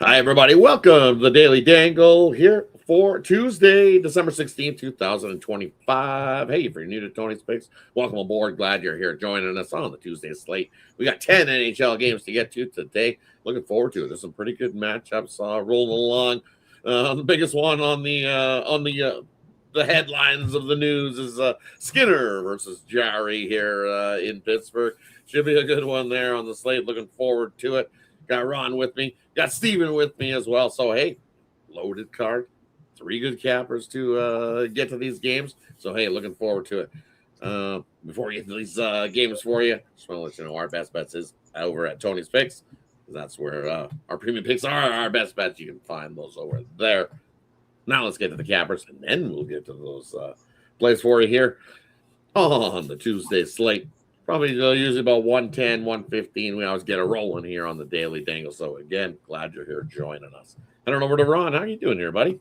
Hi, everybody. Welcome to the Daily Dangle here for Tuesday, December 16th, 2025. Hey, if you're new to Tony's Picks, welcome aboard. Glad you're here joining us on the Tuesday slate. We got 10 NHL games to get to today. Looking forward to it. There's some pretty good matchups rolling along. The biggest one on the headlines of the news is Skinner versus Jarry here in Pittsburgh. Should be a good one there on the slate. Looking forward to it. Got Ron with me. Got Steven with me as well. So, hey, loaded card. 3 good cappers to get to these games. So, hey, looking forward to it. Before we get to these games for you, just want to let you know our best bets is over at Tony's Picks. That's where our premium picks are. Our best bets. You can find those over there. Now let's get to the cappers, and then we'll get to those plays for you here on the Tuesday slate. Probably usually about 110, 115. We always get a rolling here on the Daily Dangle. So, again, glad you're here joining us. Head on over to Ron. How are you doing here, buddy?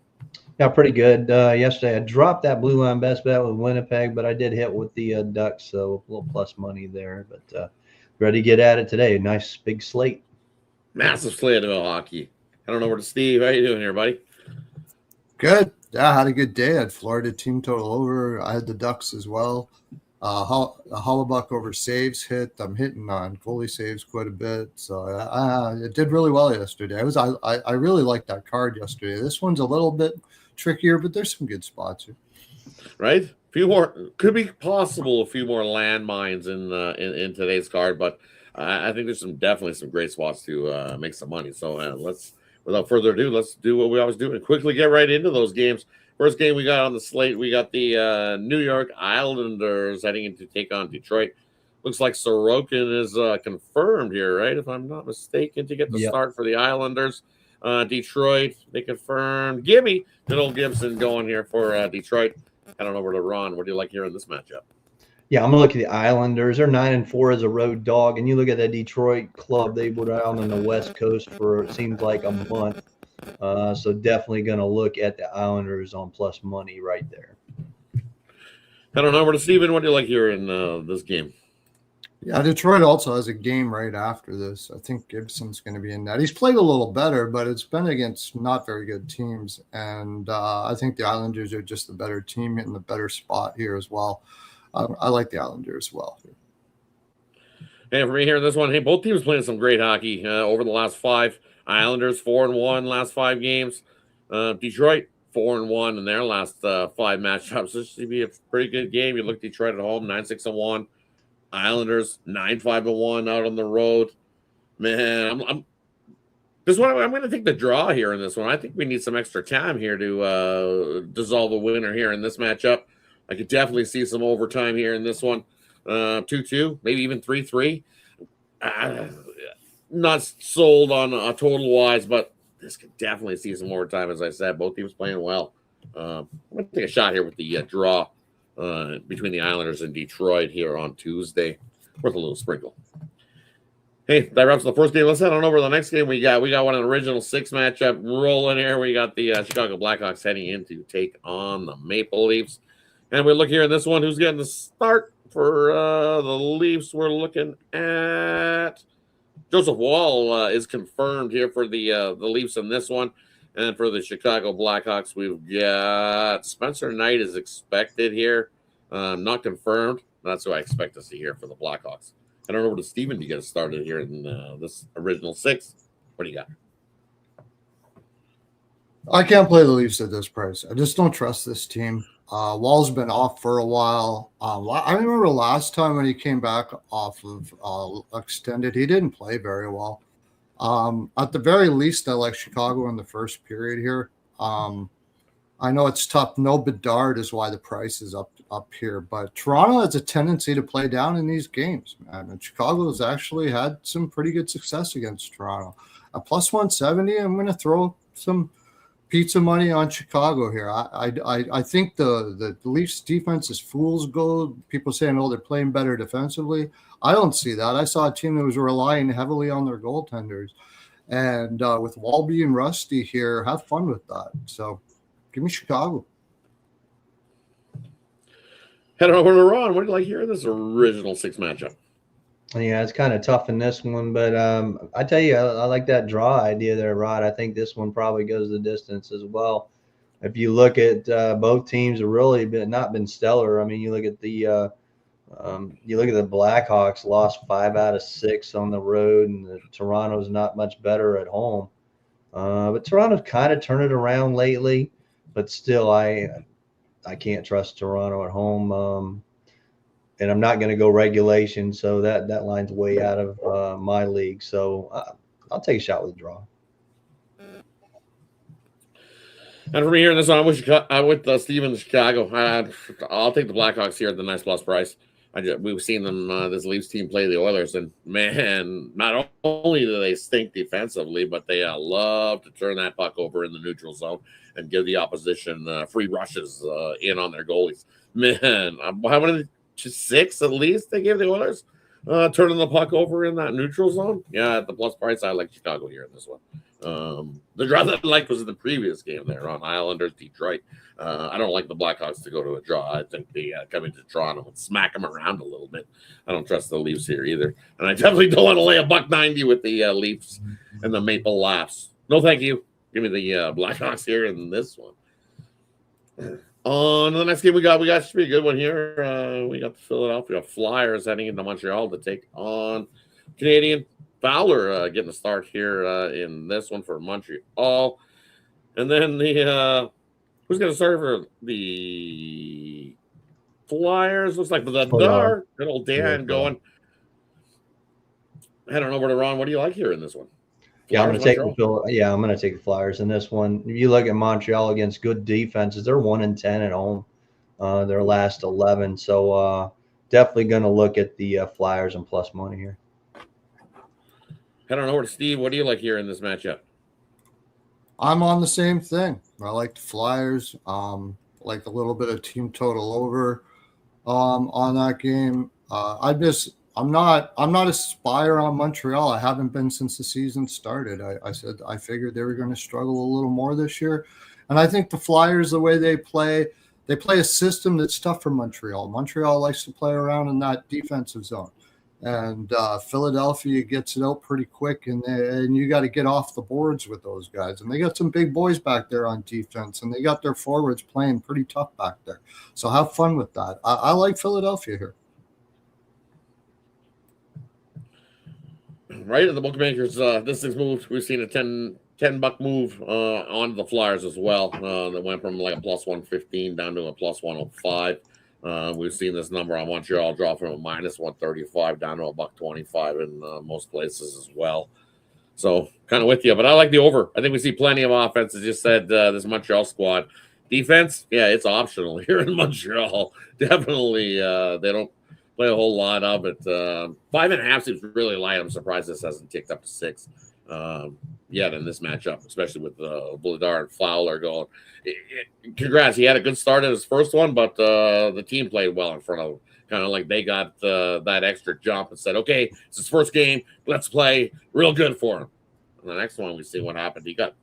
Yeah, pretty good. Yesterday, I dropped that blue line best bet with Winnipeg, but I did hit with the Ducks, so a little plus money there. But ready to get at it today. Nice big slate. Massive slate of hockey. Head on over to Steve. How you doing here, buddy? Good. Yeah, I had a good day. I had Florida team total over. I had the Ducks as well. Hollebuck over saves hit. I'm hitting on goalie saves quite a bit. So it did really well yesterday. I really liked that card yesterday. This one's a little bit trickier, but there's some good spots here. Right? A few more. Could be possible a few more landmines in today's card, but I think there's definitely some great spots to make some money. So let's, without further ado, let's do what we always do and quickly get right into those games. First game we got on the slate, we got the New York Islanders heading in to take on Detroit. Looks like Sorokin is confirmed here, right? If I'm not mistaken, to get the start for the Islanders. Detroit, they confirmed. Gimme, good old Gibson going here for Detroit. Head on over to Ron. What do you like here in this matchup? Yeah, I'm gonna look at the Islanders. They're 9-4 as a road dog, and you look at that Detroit club. They've been out on the West Coast for it seems like a month. So definitely going to look at the Islanders on plus money right there. Head on over to Steven. What do you like here in this game? Yeah, Detroit also has a game right after this. I think Gibson's going to be in that. He's played a little better, but it's been against not very good teams. And I think the Islanders are just the better team in the better spot here as well. I like the Islanders as well. And for me here in this one, hey, both teams playing some great hockey over the last 5. Islanders 4-1 last 5 games. Detroit 4-1 in their last 5 matchups. This should be a pretty good game. You look Detroit at home 9-6-1. Islanders 9-5-1 out on the road. Man, I'm going to take the draw here in this one. I think we need some extra time here to dissolve a winner here in this matchup. I could definitely see some overtime here in this one. 2-2, maybe even 3-3. Not sold on a total wise, but this could definitely see some more time. As I said, both teams playing well. I'm going to take a shot here with the draw between the Islanders and Detroit here on Tuesday. Worth a little sprinkle. Hey, that wraps the first game. Let's head on over to the next game. We got one an original 6 matchup rolling here. We got the Chicago Blackhawks heading in to take on the Maple Leafs. And we look here in this one. Who's getting the start for the Leafs? We're looking at Joseph Wall is confirmed here for the Leafs in this one. And for the Chicago Blackhawks, we've got Spencer Knight is expected here. Not confirmed. That's who I expect to see here for the Blackhawks. I don't know over to Steven to get us started here in this original 6. What do you got? I can't play the Leafs at this price. I just don't trust this team. Wall's been off for a while. I remember last time when he came back off of extended, he didn't play very well. At the very least, I like Chicago in the first period here. I know it's tough. No Bedard is why the price is up here, but Toronto has a tendency to play down in these games, man. And Chicago has actually had some pretty good success against Toronto. A plus 170, I'm going to throw some pizza money on Chicago here. I think the Leafs defense is fool's gold. People saying, oh, they're playing better defensively. I don't see that. I saw a team that was relying heavily on their goaltenders. And with Wall being rusty here, have fun with that. So give me Chicago. Head on over to Ron. What do you like here in this original 6 matchup? Yeah, it's kind of tough in this one, but I tell you, I like that draw idea there, Rod. I think this one probably goes the distance as well. If you look at both teams, have really not been stellar. I mean, you look at the Blackhawks lost 5 out of 6 on the road, and Toronto's not much better at home. But Toronto's kind of turned it around lately, but still, I can't trust Toronto at home. And I'm not going to go regulation, so that line's way out of my league. So I'll take a shot with a draw. And for me here in this one, I'm with Steven Chicago. I'll take the Blackhawks here at the nice plus price. We've seen them, this Leafs team play the Oilers, and man, not only do they stink defensively, but they love to turn that puck over in the neutral zone and give the opposition free rushes in on their goalies. Man, how many? 6 at least they gave the Oilers turning the puck over in that neutral zone. Yeah, at the plus price, I like Chicago here in this one. The draw that I liked was in the previous game there on Islanders Detroit. I don't like the Blackhawks to go to a draw. I think they come into Toronto and smack them around a little bit. I don't trust the Leafs here either, and I definitely don't want to lay $1.90 with the Leafs and the Maple Laughs. No, thank you. Give me the Blackhawks here in this one. On the next game we got should be a good one here. We got the Philadelphia Flyers heading into Montreal to take on Canadian. Fowler getting a start here in this one for Montreal. And then who's going to start for the Flyers? Looks like the Dar. Good old Dan going. Head on over to Ron. What do you like here in this one? Yeah, I'm going to take the Flyers in this one. If you look at Montreal against good defenses, they're 1-10 at home. Their last 11. So definitely going to look at the Flyers and plus money here. Head on over to Steve. What do you like here in this matchup? I'm on the same thing. I like the Flyers. Like a little bit of team total over on that game. I'm not a spire on Montreal. I haven't been since the season started. I said I figured they were going to struggle a little more this year. And I think the Flyers, the way they play a system that's tough for Montreal. Montreal likes to play around in that defensive zone. And Philadelphia gets it out pretty quick, and you got to get off the boards with those guys. And they got some big boys back there on defense, and they got their forwards playing pretty tough back there. So have fun with that. I like Philadelphia here. Right at the bookmakers, this thing's moved. We've seen a $10 move on the Flyers as well. That went from like a plus 115 down to a plus 105. We've seen this number on Montreal drop from a minus 135 down to a $125 in most places as well. So kind of with you, but I like the over. I think we see plenty of offense. As you said, this Montreal squad defense, yeah, it's optional here in Montreal. Definitely, they don't play a whole lot of it. 5.5 seems really light. I'm surprised this hasn't ticked up to 6 yet in this matchup, especially with Vladar and Fowler going. Congrats, he had a good start in his first one, but the team played well in front of him. Kind of like they got that extra jump and said, okay, it's his first game. Let's play real good for him. And the next one, we see what happened. He got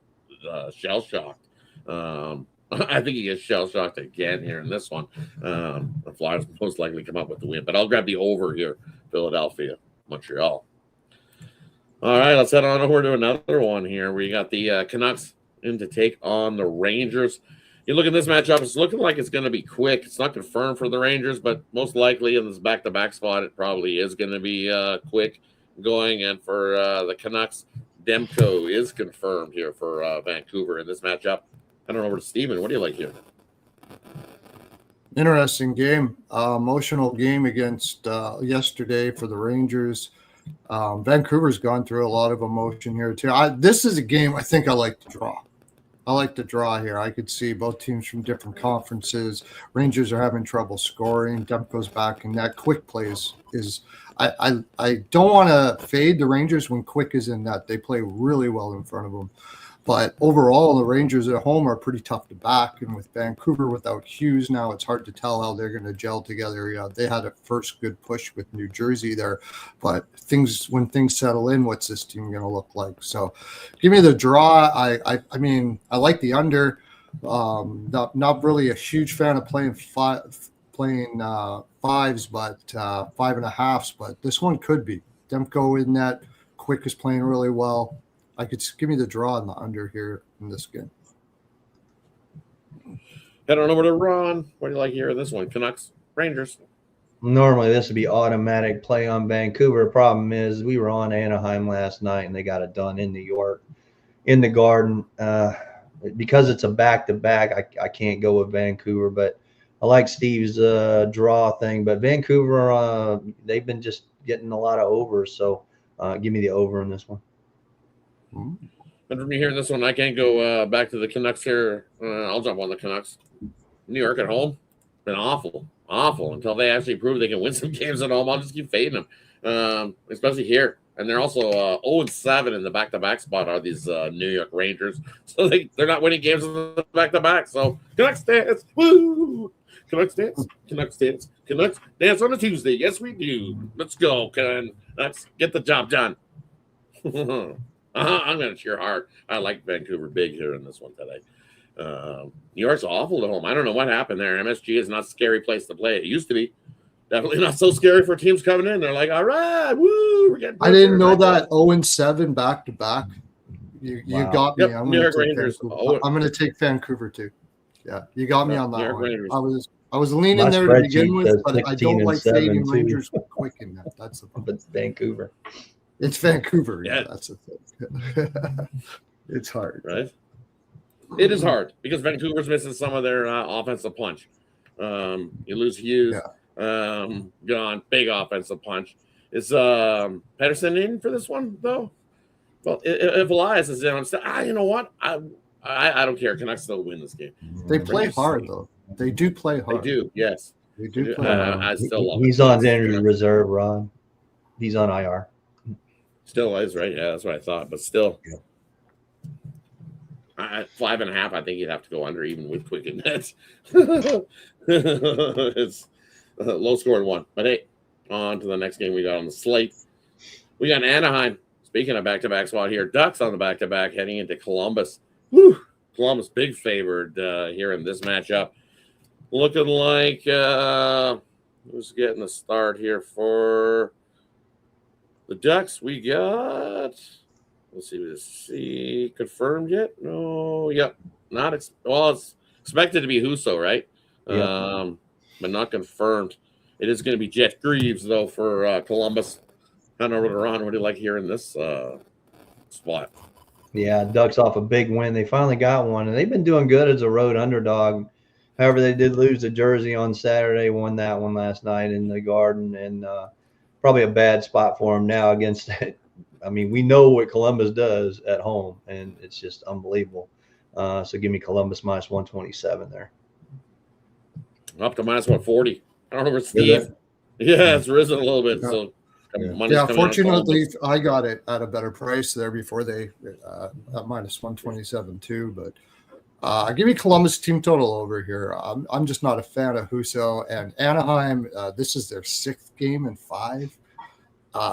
shell-shocked. I think he gets shell-shocked again here in this one. The Flyers most likely come up with the win, but I'll grab the over here, Philadelphia, Montreal. All right, let's head on over to another one here. We got the Canucks in to take on the Rangers. You look at this matchup, it's looking like it's going to be quick. It's not confirmed for the Rangers, but most likely in this back-to-back spot, it probably is going to be quick going. And for the Canucks, Demko is confirmed here for Vancouver in this matchup. I don't know over to Steven. What do you like here? Interesting game. Emotional game against yesterday for the Rangers. Vancouver's gone through a lot of emotion here too. This is a game I think I like to draw. I like to draw here. I could see both teams from different conferences. Rangers are having trouble scoring. Demko's back, and that quick plays is. I don't want to fade the Rangers when Quick is in net. They play really well in front of them. But overall, the Rangers at home are pretty tough to back. And with Vancouver without Hughes now, it's hard to tell how they're going to gel together. Yeah, they had a first good push with New Jersey there. But when things settle in, what's this team going to look like? So give me the draw. I mean, I like the under. Not really a huge fan of playing playing fives, but 5.5s. But this one could be. Demko in that quick is playing really well. I could give me the draw on the under here in this game. Head on over to Ron. What do you like here in this one? Canucks, Rangers. Normally, this would be automatic play on Vancouver. Problem is, we were on Anaheim last night, and they got it done in New York, in the Garden. Because it's a back-to-back, I can't go with Vancouver, but I like Steve's draw thing. But Vancouver, they've been just getting a lot of overs, so give me the over in this one. And from me here in this one, I can't go back to the Canucks here. I'll jump on the Canucks. New York at home, been awful until they actually prove they can win some games at home. I'll just keep fading them, especially here. And they're also 0-7 in the back-to-back spot are these New York Rangers. So they're not winning games in the back-to-back. So Canucks dance, woo! Canucks dance, Canucks dance, Canucks dance on a Tuesday. Yes, we do. Let's go, Canucks. Get the job done. I'm going to cheer hard. I like Vancouver big here in this one today. New York's awful at home. I don't know what happened there. MSG is not a scary place to play. It used to be. Definitely not so scary for teams coming in. They're like, all right, woo. We're getting I didn't know that 0-7 back-to-back. You got me. Yep, New York Rangers. I'm going to take Vancouver too. Yeah, you got me on that one. Rangers. I was leaning there to begin with, but I don't like fading Rangers quick in that. That's the problem. It's Vancouver. It's Vancouver. Yeah. That's the thing. It's hard. Right? It is hard because Vancouver's missing some of their offensive punch. You lose Hughes. Yeah. Gone. Big offensive punch. Is Pedersen in for this one, though? Well, if Elias is in, I'm still, you know what? I don't care. Can I still win this game? They play hard, though. They do play hard. They do, yes. They do play hard. I still love He's on injury reserve, Ron. He's on IR. Still is, right? Yeah, that's what I thought. But still, 5.5, I think you'd have to go under even with Quicken Nets. It's low scoring one. But hey, on to the next game we got on the slate. We got Anaheim. Speaking of back-to-back spot here, Ducks on the back-to-back heading into Columbus. Whew. Columbus big favored here in this matchup. Looking like who's getting the start here for the Ducks? We got, let's see, confirmed yet? No, yep, not it's expected to be Husso, right? Yeah. But not confirmed. It is going to be Jet Greaves though for Columbus. I don't know what Ron, what do you like here in this spot? Yeah, Ducks off a big win. They finally got one, and they've been doing good as a road underdog. However, they did lose to Jersey on Saturday, won that one last night in the Garden, and probably a bad spot for them now against it. I mean, we know what Columbus does at home, and it's just unbelievable. So give me Columbus minus 127 there. Up to minus 140. I don't know where Steve. Yeah, it's risen a little bit. Yeah. So yeah, fortunately, I got it at a better price there before they at minus 127 too. But give me Columbus team total over here. I'm just not a fan of Husso and Anaheim. This is their 6th game in 5.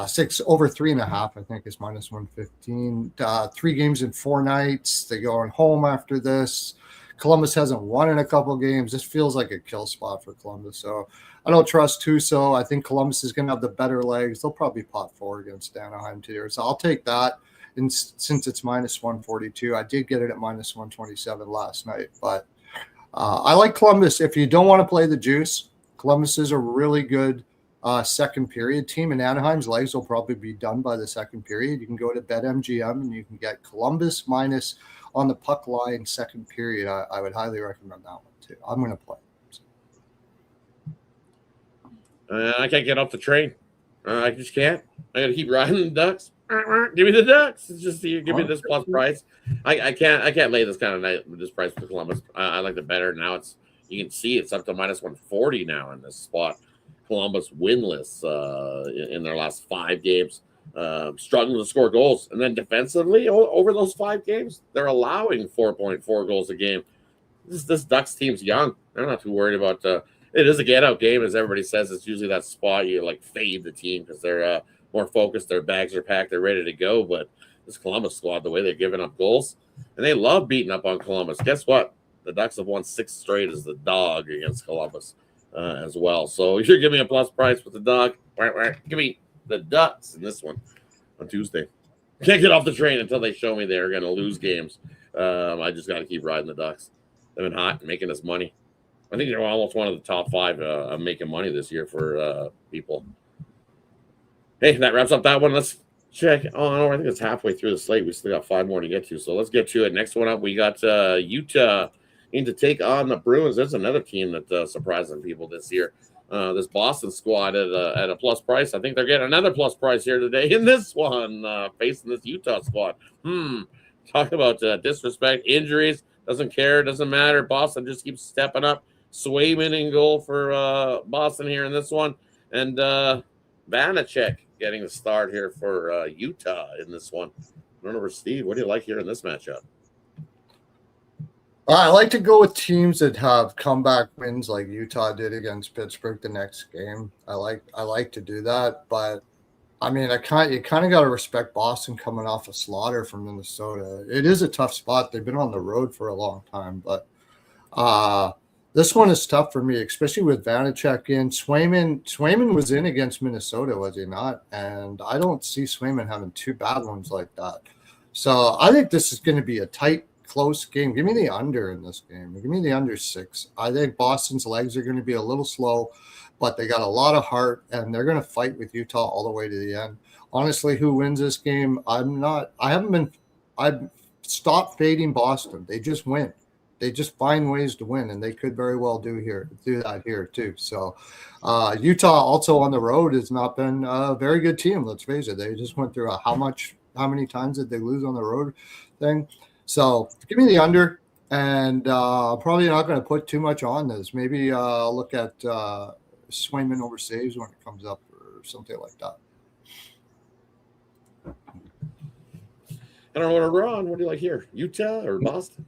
6 over 3.5, I think, is minus 115. 3 games in 4 nights. They go on home after this. Columbus hasn't won in a couple games. This feels like a kill spot for Columbus. So I don't trust Husso. I think Columbus is going to have the better legs. They'll probably pot 4 against Anaheim too. So I'll take that. And since it's minus 142, I did get it at minus 127 last night. But I like Columbus. If you don't want to play the juice, Columbus is a really good second period team, and Anaheim's legs will probably be done by the second period. You can go to BetMGM and you can get Columbus minus on the puck line second period. I would highly recommend that one too. I'm going to play. I can't get off the train. I just can't. I got to keep riding the Ducks. Give me the Ducks. It's just give me this plus price. I can't lay this kind of night with this price for Columbus. I like it better now. You can see it's up to minus 140 now in this spot. Columbus winless in their last 5 games, struggling to score goals, and then defensively over those 5 games, they're allowing 4.4 goals a game. This Ducks team's young. They're not too worried about. It is a get-out game, as everybody says. It's usually that spot you like fade the team because they're more focused. Their bags are packed. They're ready to go. But this Columbus squad, the way they're giving up goals, and they love beating up on Columbus. Guess what? The Ducks have won 6 straight as the dog against Columbus. as well. So you're giving me a plus price with the dog. Give me the Ducks in this one on Tuesday. Can't get off the train until they show me they're going to lose games. I just got to keep riding the Ducks. They've been hot, making us money. I think they're almost one of the top 5 making money this year for people. Hey, that wraps up that one. Let's check on. I think it's halfway through the slate. We still got 5 more to get to. So let's get to it. Next one up, we got Utah in to take on the Bruins. There's another team that surprising people this year. This Boston squad at a plus price. I think they're getting another plus price here today in this one, facing this Utah squad. Talk about disrespect, injuries. Doesn't care, doesn't matter. Boston just keeps stepping up. Swayman in goal for Boston here in this one. And Vanacek getting the start here for Utah in this one. I don't know, Steve, what do you like here in this matchup? I like to go with teams that have comeback wins like Utah did against Pittsburgh the next game. I like to do that, but I mean, you kind of got to respect Boston coming off a slaughter from Minnesota. It is a tough spot. They've been on the road for a long time, but this one is tough for me, especially with Vanacek in. Swayman was in against Minnesota, was he not? And I don't see Swayman having 2 bad ones like that. So I think this is going to be a tight, close game. Give me the under in this game. Give me the under 6. I think Boston's legs are going to be a little slow, but they got a lot of heart, and they're going to fight with Utah all the way to the end. Honestly, who wins this game? I've stopped fading Boston. They just win. They just find ways to win, and they could very well do that here too. So Utah also on the road has not been a very good team. Let's face it. They just went through how many times did they lose on the road thing? So give me the under, and probably not going to put too much on this. Maybe look at Swayman over saves when it comes up or something like that. I don't know what we're on. What do you like here? Utah or Boston?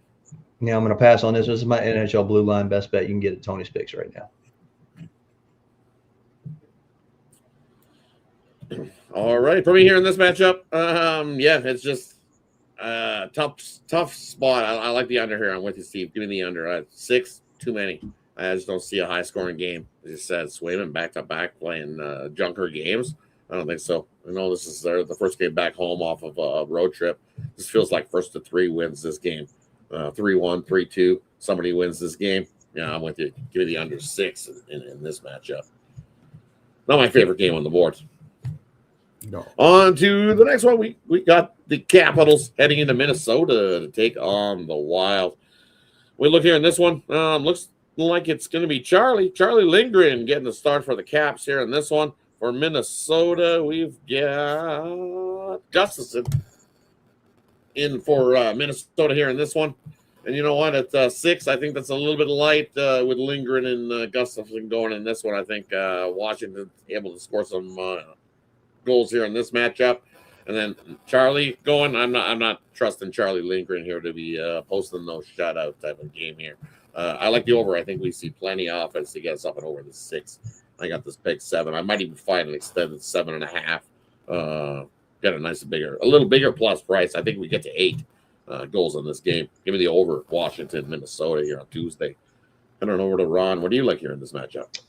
Yeah, I'm going to pass on this. This is my NHL Blue Line best bet. You can get at Tony's Picks right now. All right, for me here in this matchup, it's just tough spot. I like the under here. I'm with you, Steve. Give me the under. 6, too many. I just don't see a high-scoring game. As you said, Swayman back-to-back playing junker games. I don't think so. I know this is the first game back home off of a road trip. This feels like 1-3 wins this game. 3-1, 3-2. Somebody wins this game. Yeah, I'm with you. Give me the under 6 in this matchup. Not my favorite game on the board. No. On to the next one. We got the Capitals heading into Minnesota to take on the Wild. We look here in this one. Looks like it's going to be Charlie Lindgren getting the start for the Caps here in this one. For Minnesota, we've got Gustafson in for Minnesota here in this one. And you know what? At 6, I think that's a little bit light with Lindgren and Gustafson going in this one. I think Washington able to score some goals here in this matchup. And then Charlie going. I'm not trusting Charlie Lindgren here to be posting no shutout type of game here. I like the over. I think we see plenty of offense to get us up and over the 6. I got this pick 7. I might even find an extended 7.5. Get a little bigger plus price. I think we get to 8 goals in this game. Give me the over. Washington, Minnesota here on Tuesday. I don't know where to run. What do you like here in this matchup?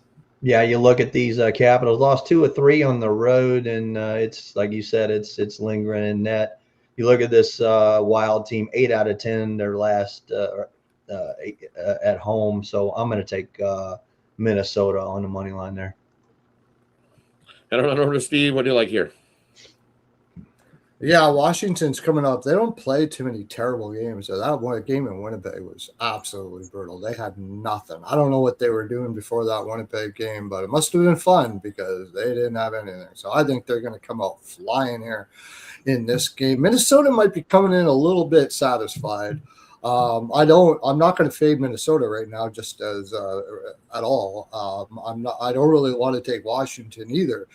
Yeah, you look at these Capitals, lost 2 of 3 on the road, and it's like you said, it's Lindgren in net. You look at this Wild team, 8 out of 10 their last 8 at home. So I'm going to take Minnesota on the money line there. I don't know, Steve. What do you like here? Yeah, Washington's coming up. They don't play too many terrible games. So that one game in Winnipeg was absolutely brutal. They had nothing. I don't know what they were doing before that Winnipeg game, but it must have been fun because they didn't have anything. So I think they're going to come out flying here in this game. Minnesota might be coming in a little bit satisfied. I'm not going to fade Minnesota right now, just as at all. I don't really want to take Washington either,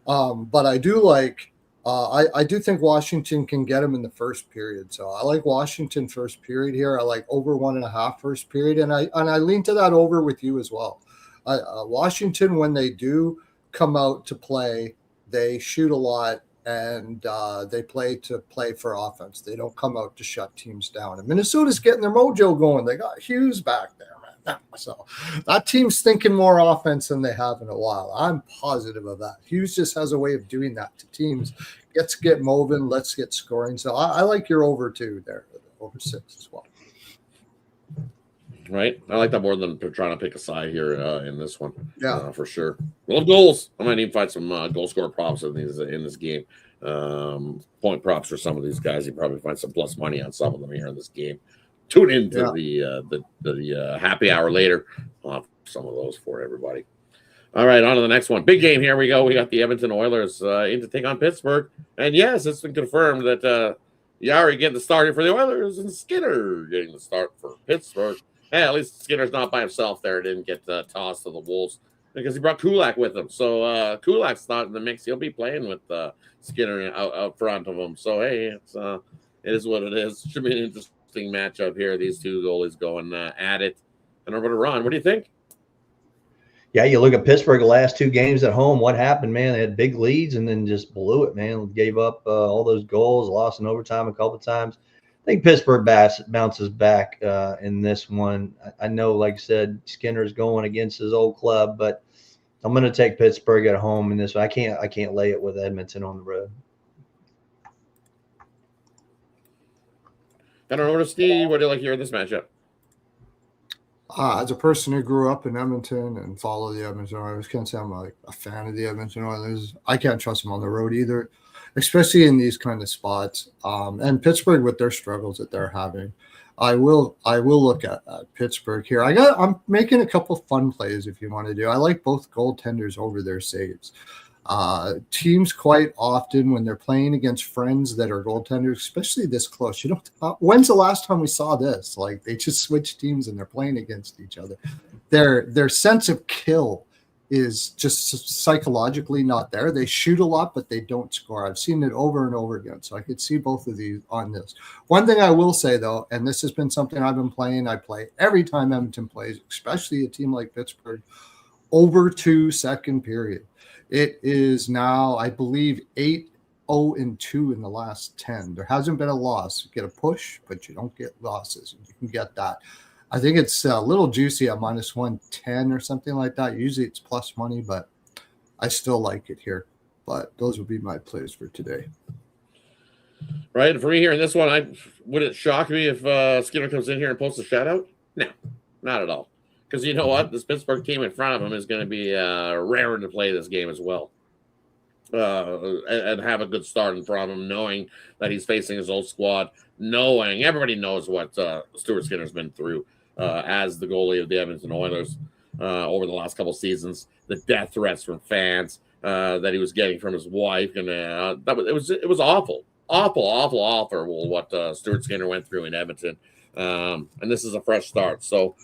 but I do like. I do think Washington can get them in the first period, so I like Washington first period here. I like over 1.5 first period, and I lean to that over with you as well. Washington, when they do come out to play, they shoot a lot. And they play for offense. They don't come out to shut teams down. And Minnesota's getting their mojo going. They got Hughes back there, man. So that team's thinking more offense than they have in a while. I'm positive of that. Hughes just has a way of doing that to teams. Let's get moving. Let's get scoring. So I like your over 2 there, over 6 as well. Right, I like that more than trying to pick a side here in this one. Yeah, for sure. Love goals. I might need to find some goal scorer props in this game. Point props for some of these guys. You probably find some plus money on some of them here in this game. Tune into the happy hour later. I'll have some of those for everybody. All right, on to the next one. Big game. Here we go. We got the Edmonton Oilers in to take on Pittsburgh, and yes, it's been confirmed that Yari getting the start for the Oilers and Skinner getting the start for Pittsburgh. Hey, at least Skinner's not by himself there. Didn't get tossed to the Wolves because he brought Kulak with him. So Kulak's not in the mix. He'll be playing with Skinner out front of him. So, hey, it is what it is. Should be an interesting matchup here. These two goalies going at it. And over to Ron. What do you think? Yeah, you look at Pittsburgh the last 2 games at home. What happened, man? They had big leads and then just blew it, man. Gave up all those goals, lost in overtime a couple of times. I think Pittsburgh bounces back in this one. I know, like I said, Skinner's going against his old club, but I'm going to take Pittsburgh at home in this one. I can't lay it with Edmonton on the road. I don't know, Steve. What do you like here in this matchup? As a person who grew up in Edmonton and followed the Edmonton Oilers, can't say I'm like a fan of the Edmonton Oilers. I can't trust them on the road either, especially in these kind of spots. And Pittsburgh with their struggles that they're having, I will look at Pittsburgh here. I'm making a couple fun plays if you want to do. I like both goaltenders over their saves. Teams quite often when they're playing against friends that are goaltenders, especially this close, when's the last time we saw this? Like they just switch teams and they're playing against each other. Their sense of kill is just psychologically not there. They shoot a lot, but they don't score. I've seen it over and over again. So I could see both of these on this. One thing I will say though, and this has been something I've been playing, I play every time Edmonton plays, especially a team like Pittsburgh, over 2 second period. It is now, I believe, 8-0-2 in the last 10. There hasn't been a loss. You get a push, but you don't get losses. You can get that. I think it's a little juicy at minus 110 or something like that. Usually it's plus money, but I still like it here. But those would be my plays for today. Right. For me here in this one, would it shock me if Skinner comes in here and posts a shutout? No, not at all. Because you know what? This Pittsburgh team in front of him is going to be raring to play this game as well. And have a good start in front of him, knowing that he's facing his old squad, knowing everybody knows what Stuart Skinner's been through as the goalie of the Edmonton Oilers over the last couple seasons, the death threats from fans that he was getting from his wife, and it was awful what Stuart Skinner went through in Edmonton, and this is a fresh start. So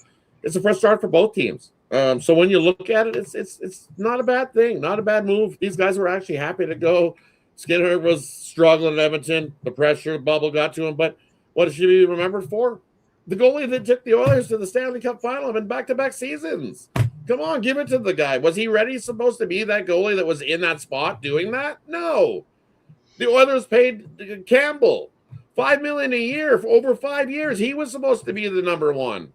it's a fresh start for both teams. So when you look at it, it's not a bad thing, not a bad move. These guys were actually happy to go. Skinner was struggling in Edmonton. The pressure bubble got to him. But what should he be remembered for? The goalie that took the Oilers to the Stanley Cup final in back-to-back seasons. Come on, give it to the guy. Was he ready supposed to be that goalie that was in that spot doing that? No. The Oilers paid Campbell $5 million a year for over 5 years. He was supposed to be the number one.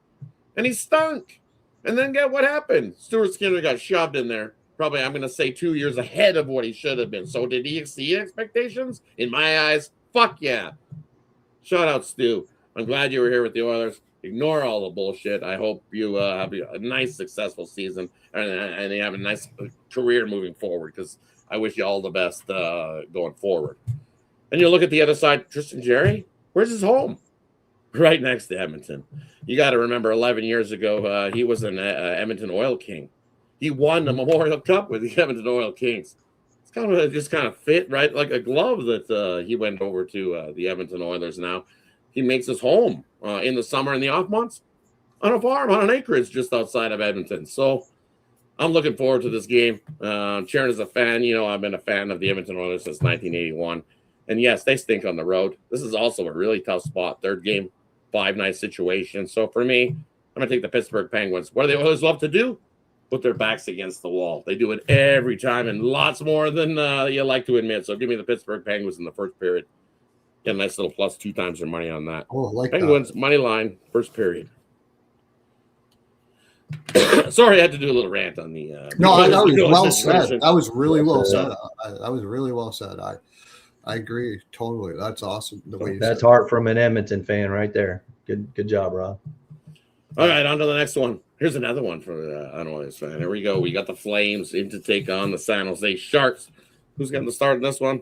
And he stunk. And then get what happened? Stuart Skinner got shoved in there. Probably, I'm going to say 2 years ahead of what he should have been. So did he exceed expectations? In my eyes, fuck yeah. Shout out, Stu. I'm glad you were here with the Oilers. Ignore all the bullshit. I hope you have a nice, successful season and you have a nice career moving forward, because I wish you all the best going forward. And you look at the other side, Tristan Jarry, where's his home? Right next to Edmonton. You got to remember 11 years ago, he was an Edmonton Oil King. He won the Memorial Cup with the Edmonton Oil Kings. It's just kind of fit right like a glove that he went over to the Edmonton Oilers now. He makes his home in the summer and the off months on a farm, on an acreage just outside of Edmonton. So I'm looking forward to this game. Sharon is a fan. You know, I've been a fan of the Edmonton Oilers since 1981. And yes, they stink on the road. This is also a really tough spot. Third game, 5-night situation. So for me, I'm going to take the Pittsburgh Penguins. What do the Oilers love to do? Put their backs against the wall. They do it every time, and lots more than you like to admit. So give me the Pittsburgh Penguins in the first period. Get a nice little plus 2 times your money on that. Oh, like Penguins, that. money line, first period. Sorry, I had to do a little rant on the. No, that was well situation. said. That was really well said. That was really well said. I agree totally. That's awesome. The way you That's said heart from an Edmonton fan right there. Good job, Rob. All right, on to the next one. Here's another one for the Anois fan. Here we go. We got the Flames in to take on the San Jose Sharks. Who's getting the start in this one?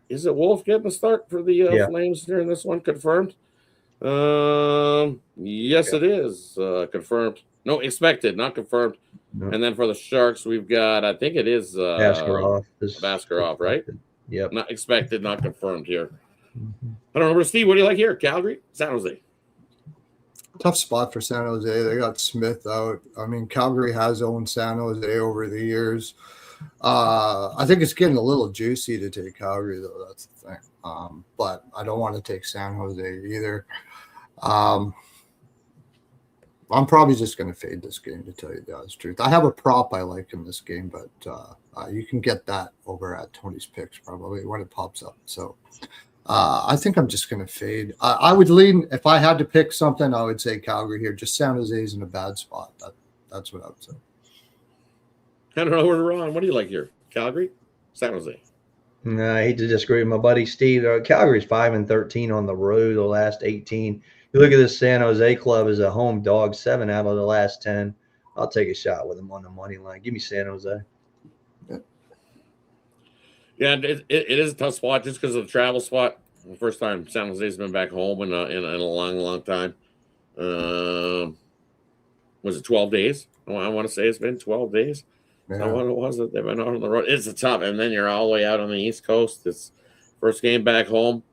Is it Wolf getting the start for the Flames during this one? Confirmed? Yes, it is confirmed. No, expected, not confirmed. No. And then for the Sharks, we've got, I think it is Vaskarov, right? Yep. Not expected, not confirmed here. I don't know. Steve, what do you like here? Calgary, San Jose? Tough spot for San Jose. They got Smith out. I mean, Calgary has owned San Jose over the years. I think it's getting a little juicy to take Calgary, though. That's the thing. But I don't want to take San Jose either. I'm probably just going to fade this game, to tell you the honest truth. I have a prop I like in this game, but you can get that over at Tony's Picks probably when it pops up. So I think I'm just going to fade. I would lean, if I had to pick something, I would say Calgary here. Just San Jose's in a bad spot. That's what I would say. I don't know where we're wrong. What do you like here? Calgary, San Jose? No, I hate to disagree with my buddy Steve. Calgary's 5-13 on the road the last 18. You look at this San Jose club as a home dog, 7 out of the last 10. I'll take a shot with them on the money line. Give me San Jose. Yeah, it is a tough spot just because of the travel spot. The first time San Jose's been back home in a long time. Was it 12 days? I want to say it's been 12 days. Yeah. What was it? They've been out on the road. It's a tough, and then you're all the way out on the East Coast. It's first game back home.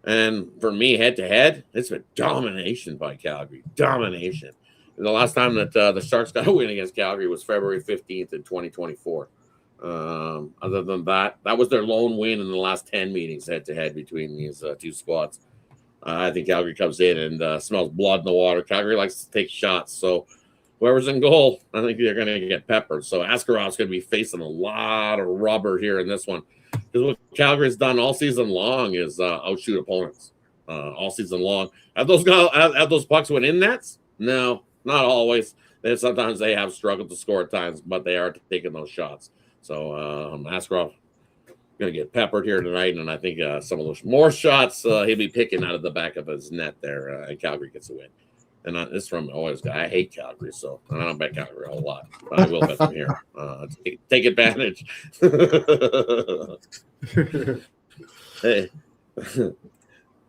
And for me, head-to-head, it's been domination by Calgary. Domination. And the last time that the Sharks got a win against Calgary was February 15th in 2024. Other than that, that was their lone win in the last 10 meetings head-to-head between these two squads. I think Calgary comes in and smells blood in the water. Calgary likes to take shots, so whoever's in goal, I think they're going to get peppered. So Askarov's going to be facing a lot of rubber here in this one. Because what Calgary's done all season long is outshoot opponents all season long. Have those pucks went in nets? No, not always. Sometimes they have struggled to score at times, but they are taking those shots. So Askarov going to get peppered here tonight, and I think some of those more shots he'll be picking out of the back of his net there, and Calgary gets a win. And this from always guy. I hate Calgary, so I don't bet Calgary a whole lot. But I will bet them here. Take advantage. Hey,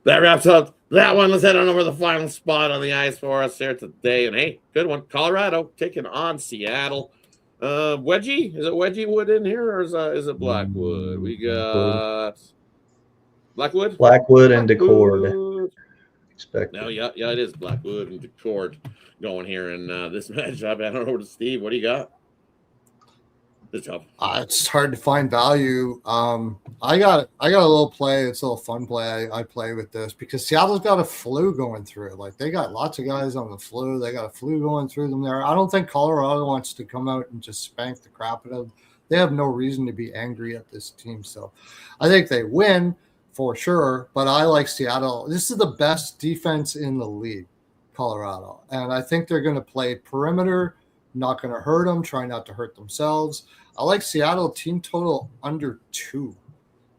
that wraps up that one. Let's head on over to the final spot on the ice for us here today. And hey, good one. Colorado taking on Seattle. Wedgie, is it Wedgie Wood in here, or is it Blackwood? We got Blackwood and Decord. No, yeah, it is Blackwood and Decord going here in this matchup. I don't know, to Steve, what do you got? It's tough. It's hard to find value. I got a little play. It's a little fun play. I play with this because Seattle's got a flu going through it. Like, they got lots of guys on the flu. They got a flu going through them there. I don't think Colorado wants to come out and just spank the crap out of them. They have no reason to be angry at this team. So I think they win for sure, but I like Seattle. This is the best defense in the league, Colorado. And I think they're going to play perimeter, not going to hurt them, try not to hurt themselves. I like Seattle team total under 2.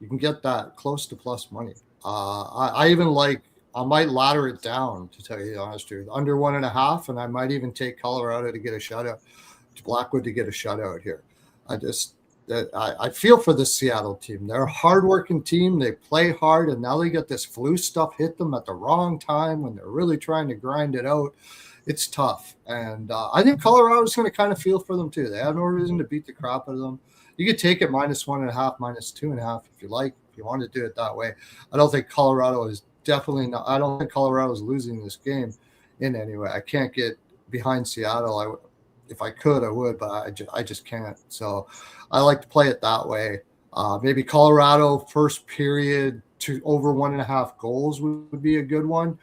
You can get that close to plus money. I might ladder it down, to tell you the honest truth, under 1.5, and I might even take Colorado to get a shutout, to Blackwood to get a shutout here. I feel for the Seattle team. They're a hardworking team. They play hard, and now they get this flu stuff hit them at the wrong time when they're really trying to grind it out. It's tough. And I think Colorado's going to kind of feel for them too. They have no reason to beat the crap out of them. You could take it -1.5, -2.5 if you like, if you want to do it that way. I don't think Colorado is I don't think Colorado's losing this game in any way. I can't get behind Seattle. If I could, I would, but I just can't. So I like to play it that way. Maybe Colorado first period to over 1.5 goals would be a good one.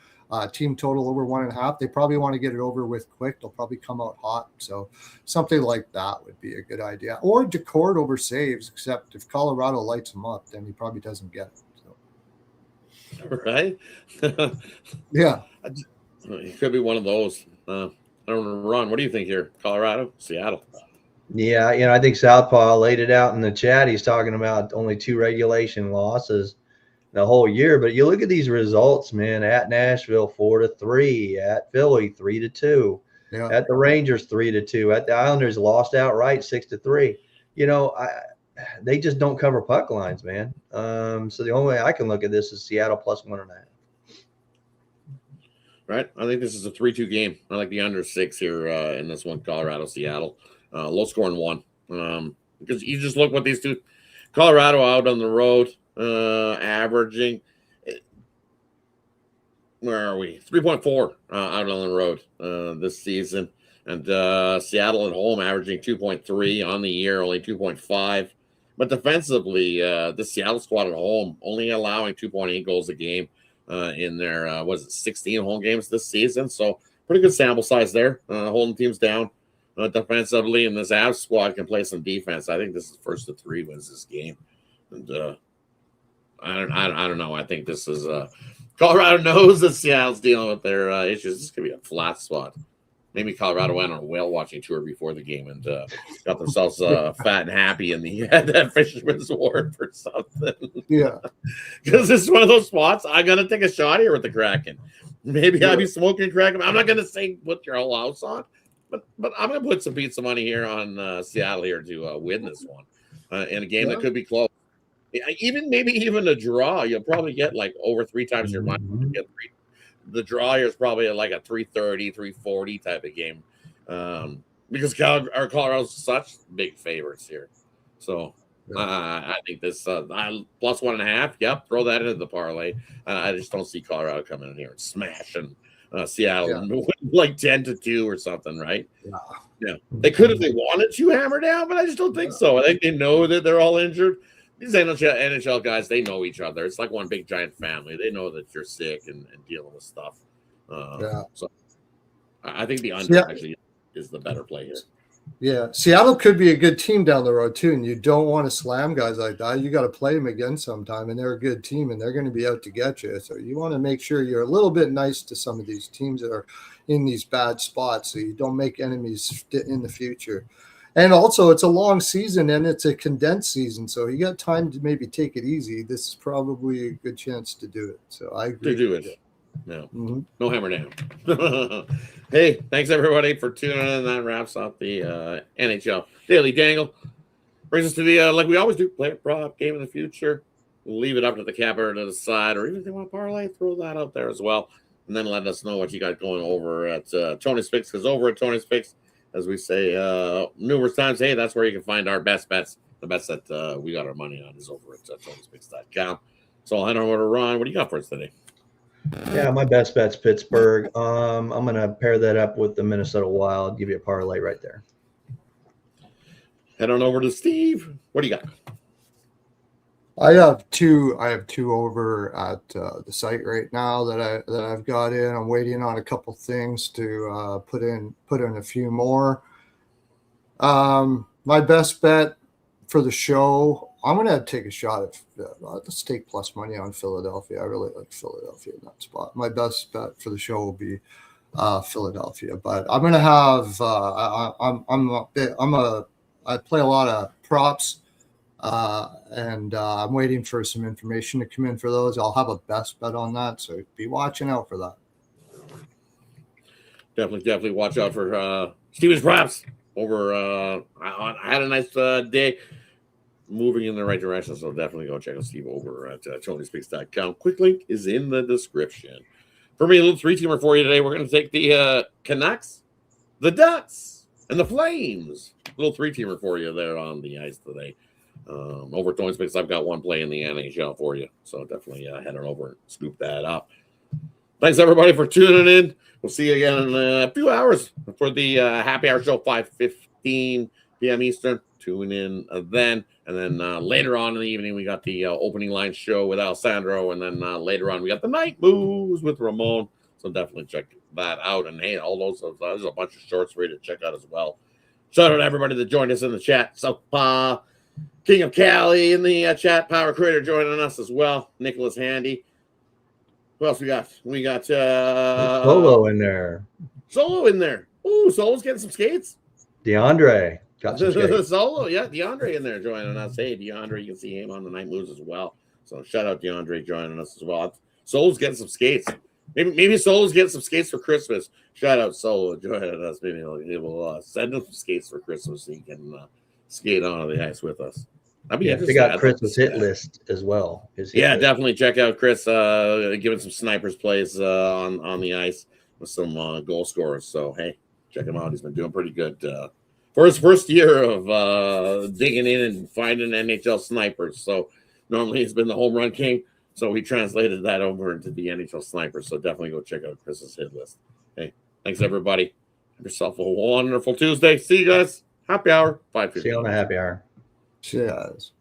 Team total over 1.5. They probably want to get it over with quick. They'll probably come out hot. So something like that would be a good idea. Or Decord over saves, except if Colorado lights him up, then he probably doesn't get it. So. Right? Yeah. It could be one of those. I don't run. What do you think here? Colorado, Seattle. Yeah, I think Southpaw laid it out in the chat. He's talking about only 2 regulation losses the whole year. But you look at these results, man. At Nashville, 4-3. At Philly, 3-2. Yeah. At the Rangers, 3-2. At the Islanders, lost outright, 6-3. They just don't cover puck lines, man. So the only way I can look at this is Seattle plus 1.5. Right. I think this is a 3-2 game. I like the under 6 here in this one, Colorado, Seattle. Low scoring 1. Because you just look what these two, Colorado out on the road, averaging, where are we? 3.4 out on the road this season. And Seattle at home averaging 2.3 on the year, only 2.5. But defensively, the Seattle squad at home only allowing 2.8 goals a game in their, 16 home games this season. So pretty good sample size there, holding teams down defensively. And this Avs squad can play some defense. I think this is first of 3 wins this game. And I don't know. I think this is Colorado knows that Seattle's dealing with their issues. This could be a flat spot. Maybe Colorado went on a whale watching tour before the game and got themselves fat and happy in the that Fisherman's Ward for something. Yeah, because this is one of those spots. I'm gonna take a shot here with the Kraken. Maybe I'll be smoking Kraken. I'm not gonna say put your whole house on, but I'm gonna put some pizza money here on Seattle here to win this one in a game that could be close. Maybe even a draw. You'll probably get like over 3 times your money. You get 3. The draw here is probably like a 330, 340 type of game because Colorado's such big favorites here. So I think this plus 1.5. Yep, throw that into the parlay. I just don't see Colorado coming in here and smashing Seattle like 10-2 or something, right? Yeah. They could if they wanted to hammer down, but I just don't think so. I think they know that they're all injured. These NHL guys, they know each other. It's like one big giant family. They know that you're sick and dealing with stuff. So I think the under actually is the better play here. Yeah, Seattle could be a good team down the road too, and you don't want to slam guys like that. You got to play them again sometime, and they're a good team, and they're going to be out to get you. So you want to make sure you're a little bit nice to some of these teams that are in these bad spots, so you don't make enemies in the future. And also, it's a long season and it's a condensed season, so you got time to maybe take it easy. This is probably a good chance to do it. So I agree. To do it. No, no hammer down. Hey, thanks everybody for tuning in. That wraps up the NHL Daily Dangle. Brings us to the like we always do, play a prop game in the future. We'll leave it up to the capper to decide, or even if they want to parlay, throw that out there as well. And then let us know what you got going over at Tony's Picks, because over at Tony's Picks, as we say numerous times, hey, that's where you can find our best bets. The bets that we got our money on is over at Tony'sPicks.com. So I'll head over to Ron. What do you got for us today? Yeah, my best bet's Pittsburgh. I'm going to pair that up with the Minnesota Wild. Give you a parlay right there. Head on over to Steve. What do you got? I have two over at the site right now that I've got in. I'm waiting on a couple things to put in a few more. My best bet for the show, I'm gonna take a shot at let's take plus money on Philadelphia. I really like Philadelphia in that spot. My best bet for the show will be Philadelphia, but I'm gonna have I play a lot of props. And I'm waiting for some information to come in for those. I'll have a best bet on that, so be watching out for that. Definitely watch out for Steven's props over. I had a nice day moving in the right direction, so definitely go check out Steve over at Tony'sPicks.com. Quick link is in the description. For me, a little 3-teamer for you today. We're going to take the Canucks, the Ducks, and the Flames. A little 3-teamer for you there on the ice today. Over at Tony's Picks, I've got one play in the NHL for you, so definitely head on over and scoop that up. Thanks everybody for tuning in. We'll see you again in a few hours for the happy hour show, 5:15 p.m. Eastern. Tune in then, and then later on in the evening we got the opening line show with Alessandro, and then later on we got the night moves with Ramon. So definitely check that out. And hey, all those there's a bunch of shorts for you to check out as well. Shout out to everybody that joined us in the chat. So King of Cali in the chat, Power Creator joining us as well. Nicholas Handy. Who else we got? We got Solo in there. Solo in there. Ooh, Solo's getting some skates. DeAndre got some skates. Solo, yeah, DeAndre in there joining us. Hey, DeAndre, you can see him on the Night Moves as well. So shout out DeAndre joining us as well. Solo's getting some skates. Maybe Solo's getting some skates for Christmas. Shout out Solo joining us. Maybe we'll send him some skates for Christmas so he can skate onto the ice with us. That'd be interesting. They got Christmas hit list as well. Yeah, definitely check out Chris giving some snipers plays on the ice with some goal scorers. So hey, check him out. He's been doing pretty good for his first year of digging in and finding NHL snipers. So normally he's been the home run king. So he translated that over into the NHL sniper. So definitely go check out Chris's hit list. Hey, thanks everybody. Have yourself a wonderful Tuesday. See you guys. Happy hour. 5:15. See you on the happy hour. Cheers.